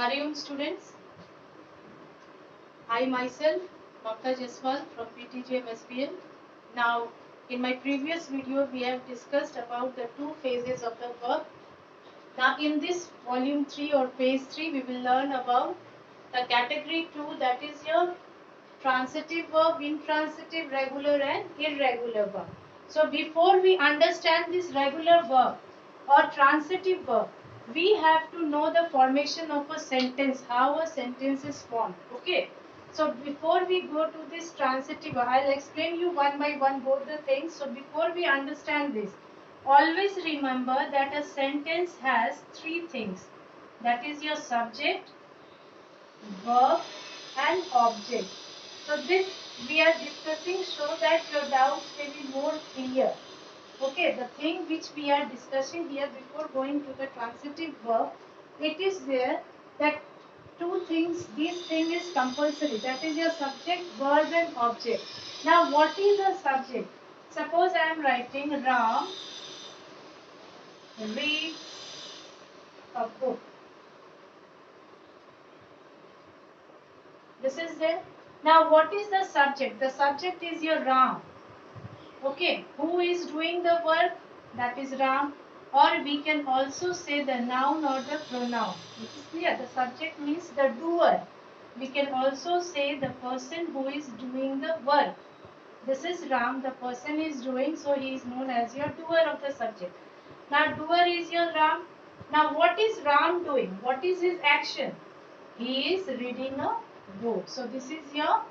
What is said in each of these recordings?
Hariom students, I myself, Mamta Jaiswal from PTGM SPL. Now, in my previous video, we have discussed about the two phases of the verb. Now, in this volume 3 or phase 3, we will learn about the category 2, that is your transitive verb, intransitive, regular and irregular verb. So before we understand this regular verb or transitive verb, we have to know the formation of a sentence, how a sentence is formed. Okay. So before we go to this transitive, I'll explain you one by one both the things. So before we understand this, always remember that a sentence has three things. That is your subject, verb and object. So this we are discussing so that your doubts may be more clear. Okay, the thing which we are discussing here before going to the transitive verb, it is there that two things, this thing is compulsory. That is your subject, verb and object. Now what is the subject? Suppose I am writing Ram reads a book. This is there. Now what is the subject? The subject is your Ram. Okay, who is doing the work? That is Ram. Or we can also say the noun or the pronoun. This is clear. The subject means the doer. We can also say the person who is doing the work. This is Ram. The person is doing, so he is known as your doer of the subject. Now doer is your Ram. Now what is Ram doing? What is his action? He is reading a book. So this is your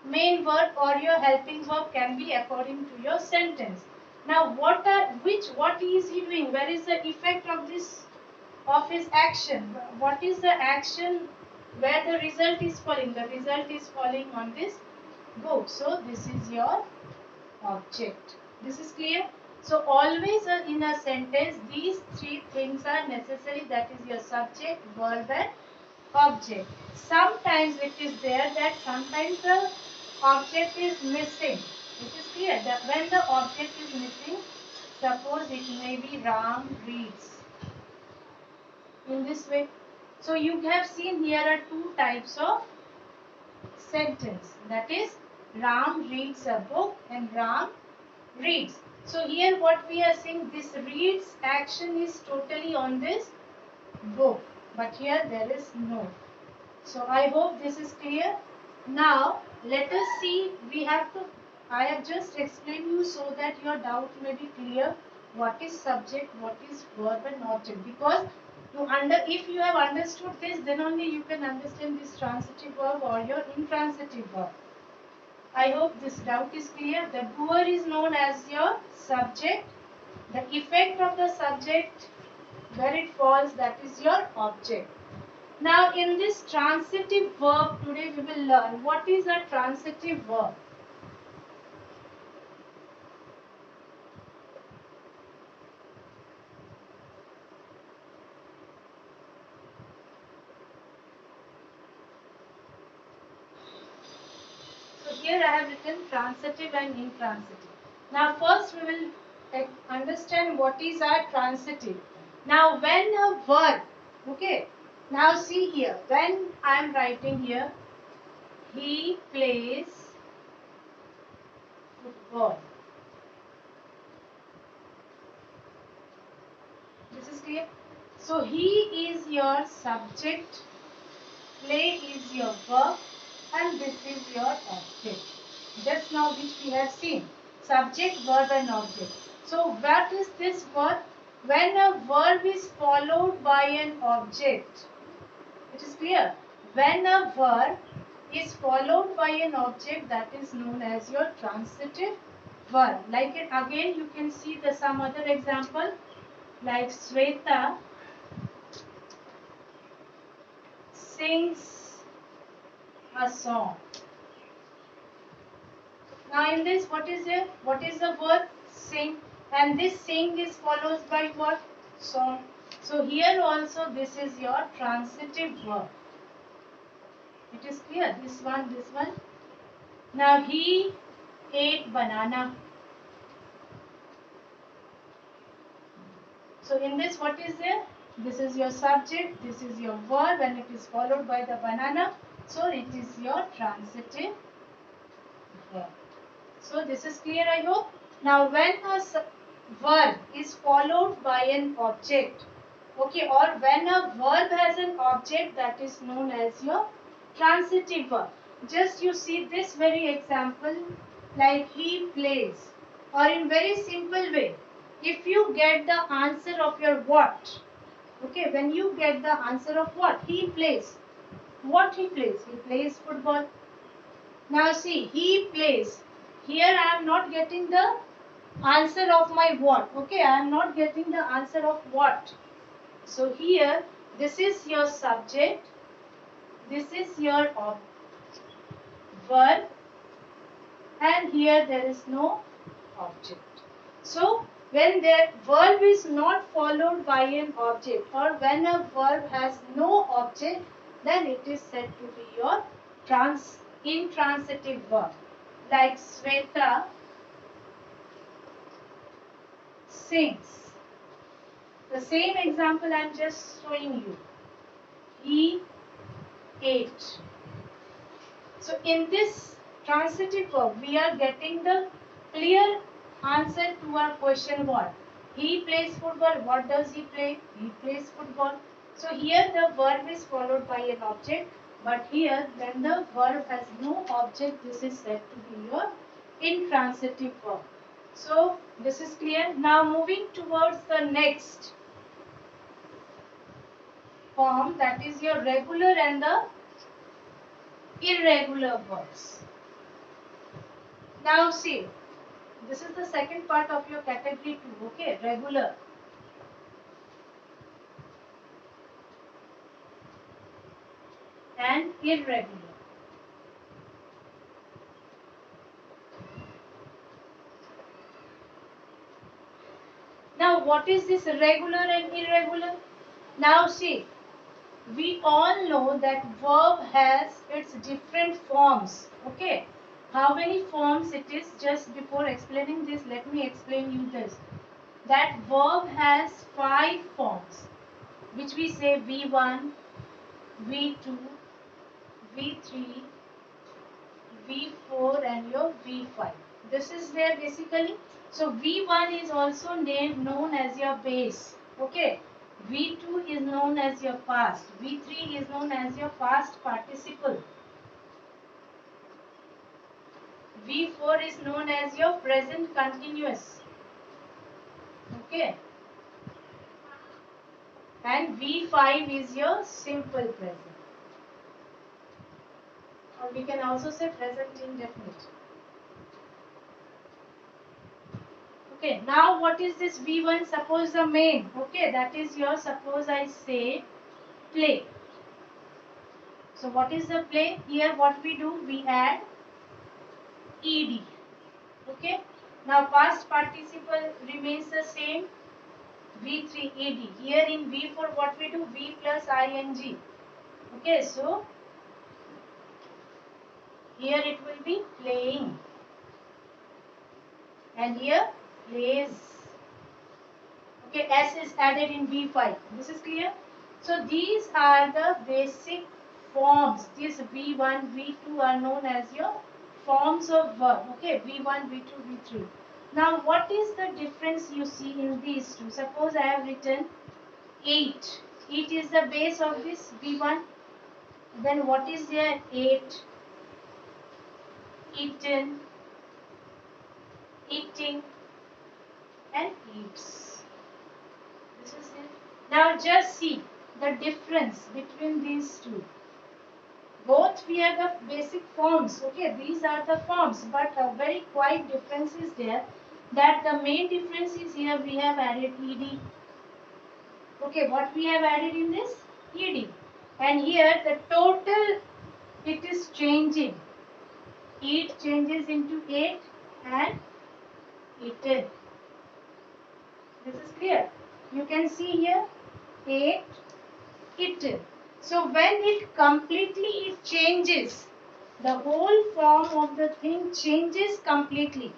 main verb or your helping verb can be according to your sentence. Now what is he doing? Where is the effect of this of his action? What is the action where the result is falling? The result is falling on this book. So this is your object. This is clear? So always in a sentence these three things are necessary, that is your subject, verb and object. Sometimes it is there that sometimes the object is missing. It is clear that when the object is missing, suppose it may be Ram reads. In this way. So you have seen here are two types of sentence. That is Ram reads a book and Ram reads. So here what we are seeing, this reads action is totally on this book. But here there is no. So I hope this is clear. Now let us see, I have just explained you so that your doubt may be clear. What is subject, what is verb and object. Because if you have understood this, then only you can understand this transitive verb or your intransitive verb. I hope this doubt is clear. The doer is known as your subject. The effect of the subject, where it falls, that is your object. Now in this transitive verb, today we will learn what is a transitive verb. So here I have written transitive and intransitive. Now first we will understand what is a transitive. Now when a verb, okay, now see here, when I am writing here, he plays football. This is clear. So he is your subject, play is your verb, and this is your object. Just now which we have seen, subject, verb and object. So what is this verb? When a verb is followed by an object, it is clear. When a verb is followed by an object, that is known as your transitive verb. Like it again, you can see some other example, like Sweta sings a song. Now in this, what is it? What is the verb? Sing. And this sing is followed by what? Song. So here also this is your transitive verb. It is clear. This one. Now he ate banana. So in this, what is there? This is your subject, this is your verb, and it is followed by the banana. So it is your transitive verb. So this is clear, I hope. Now when a verb is followed by an object, okay, or when a verb has an object, that is known as your transitive verb. Just you see this very example, like he plays, or in very simple way, if you get the answer of your what, okay, when you get the answer of what he plays, what he plays football. Now see, he plays. Here I am not getting the answer of my what. Okay, I am not getting the answer of what. So here, this is your subject. This is your verb. And here there is no object. So when the verb is not followed by an object, or when a verb has no object, then it is said to be your intransitive verb. Like Sweta sings. The same example I am just showing you. He ate. So in this transitive verb, we are getting the clear answer to our question what? He plays football. What does he play? He plays football. So here the verb is followed by an object. But here when the verb has no object, this is said to be your intransitive verb. So this is clear. Now moving towards the next form, that is your regular and the irregular verbs. Now see, this is the second part of your category 2, okay, regular. And irregular. Now what is this regular and irregular? Now see, we all know that verb has its different forms, okay. How many forms it is? Just before explaining this, let me explain you this. That verb has 5 forms, which we say V1, V2, V3, V4 and your V5. This is there basically. So V1 is also known as your base. Okay. V2 is known as your past. V3 is known as your past participle. V4 is known as your present continuous. Okay. And V5 is your simple present. Or we can also say present indefinite. Okay, now what is this V1? Suppose the main. Okay, that is your, suppose I say play. So what is the play? Here what we do? We add ed. Okay. Now past participle remains the same. V3 ed. Here in V4 what we do? V plus ing. Okay, so here it will be playing. And here plays. Okay, S is added in V5. This is clear? So these are the basic forms. These V1, V2 are known as your forms of verb. Okay, V1, V2, V3. Now what is the difference you see in these two? Suppose I have written 8. 8 is the base of this V1. Then what is there? 8, eaten, eating and eats. This is it. Now just see the difference between these two. Both we have the basic forms. Okay, these are the forms, but a very quite difference is there. That the main difference is here we have added ed. Okay, what we have added in this? Ed. And here the total it is changing. Eat changes into ate and eaten. This is clear. You can see here ate, eaten. So when it completely changes, the whole form of the thing changes completely,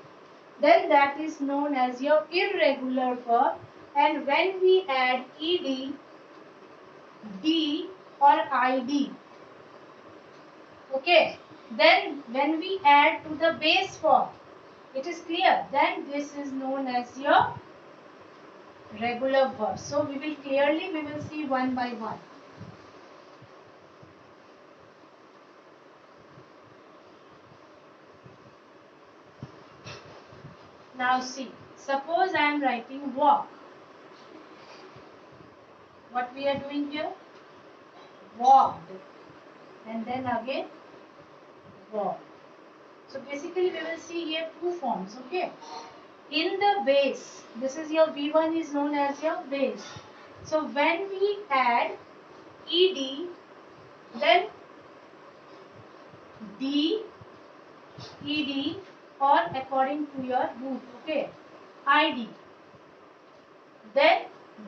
then that is known as your irregular verb. And when we add ed, D or ID. Okay. Then when we add to the base form, it is clear. Then this is known as your regular verb. So we will see one by one. Now see, suppose I am writing walk. What we are doing here? Walked. And then again walked. So basically we will see here two forms, okay? In the base, this is your V1 is known as your base. So when we add ed, then d, ed, or according to your root, okay, id. Then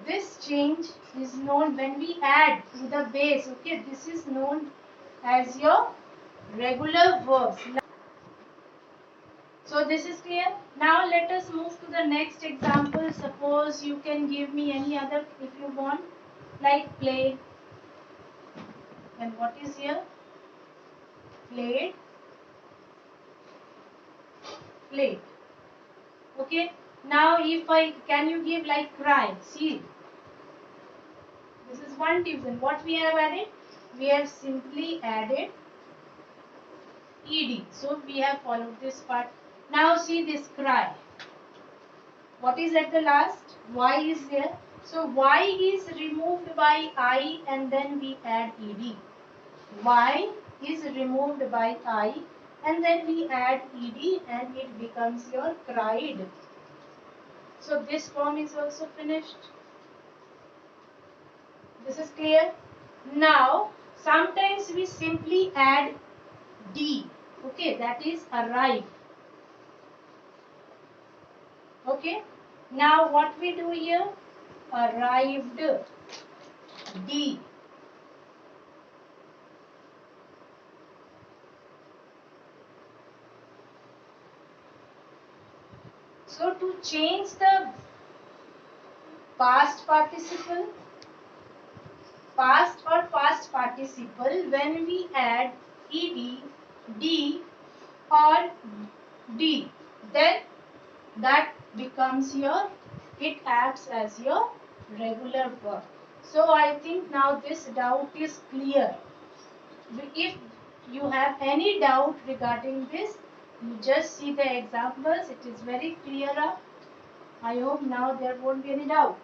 this change is known when we add to the base, okay, this is known as your regular verbs. So this is clear. Now let us move to the next example. Suppose you can give me any other if you want, like play. And what is here? Played. Played. Okay. Now if can you give like cry? See. This is one division. What we have added? We have simply added ed. So we have followed this part. Now see this cry. What is at the last? Y is there. So Y is removed by I and then we add ed. Y is removed by I and then we add ed and it becomes your cried. So this form is also finished. This is clear. Now sometimes we simply add D. Okay, that is arrive. Okay. Now what we do here? Arrived. D. So to change the past participle, past or past participle, when we add ed, d or d, then that becomes your, it acts as your regular verb. So I think now this doubt is clear. If you have any doubt regarding this, you just see the examples. It is very clear. I hope now there won't be any doubt.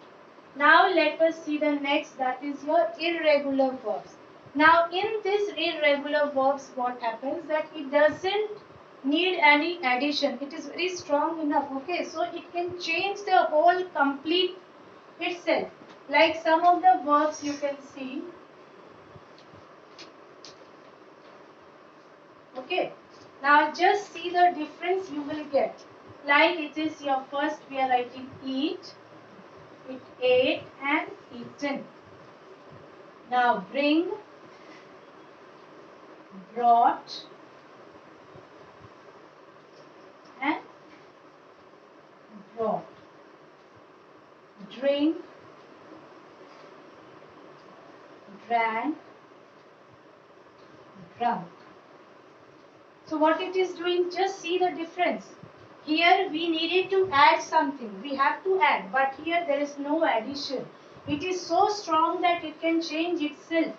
Now let us see the next, that is your irregular verbs. Now in this irregular verbs, what happens that it doesn't need any addition. It is very strong enough. Okay, so it can change the whole complete itself. Like some of the verbs you can see. Okay, now just see the difference you will get. Like it is your first we are writing eat, it ate and eaten. Now bring, brought and brought. Drink, drank, drunk. So what it is doing, just see the difference. Here we needed to add something. We have to add, but here there is no addition. It is so strong that it can change itself.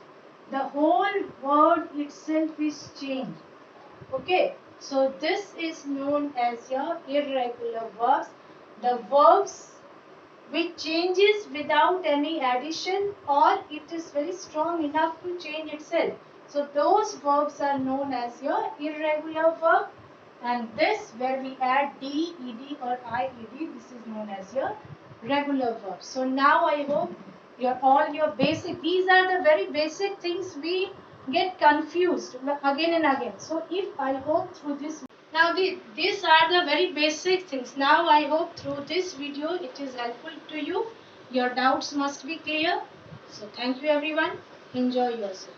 The whole word itself is changed. Okay, so this is known as your irregular verbs. The verbs which changes without any addition or it is very strong enough to change itself. So those verbs are known as your irregular verb, and this where we add d, ed or ied, this is known as your regular verb. So now I hope all your basic, these are the very basic things we get confused again and again. So if I hope through this, now these are the very basic things. Now I hope through this video it is helpful to you. Your doubts must be clear. So thank you everyone. Enjoy yourself.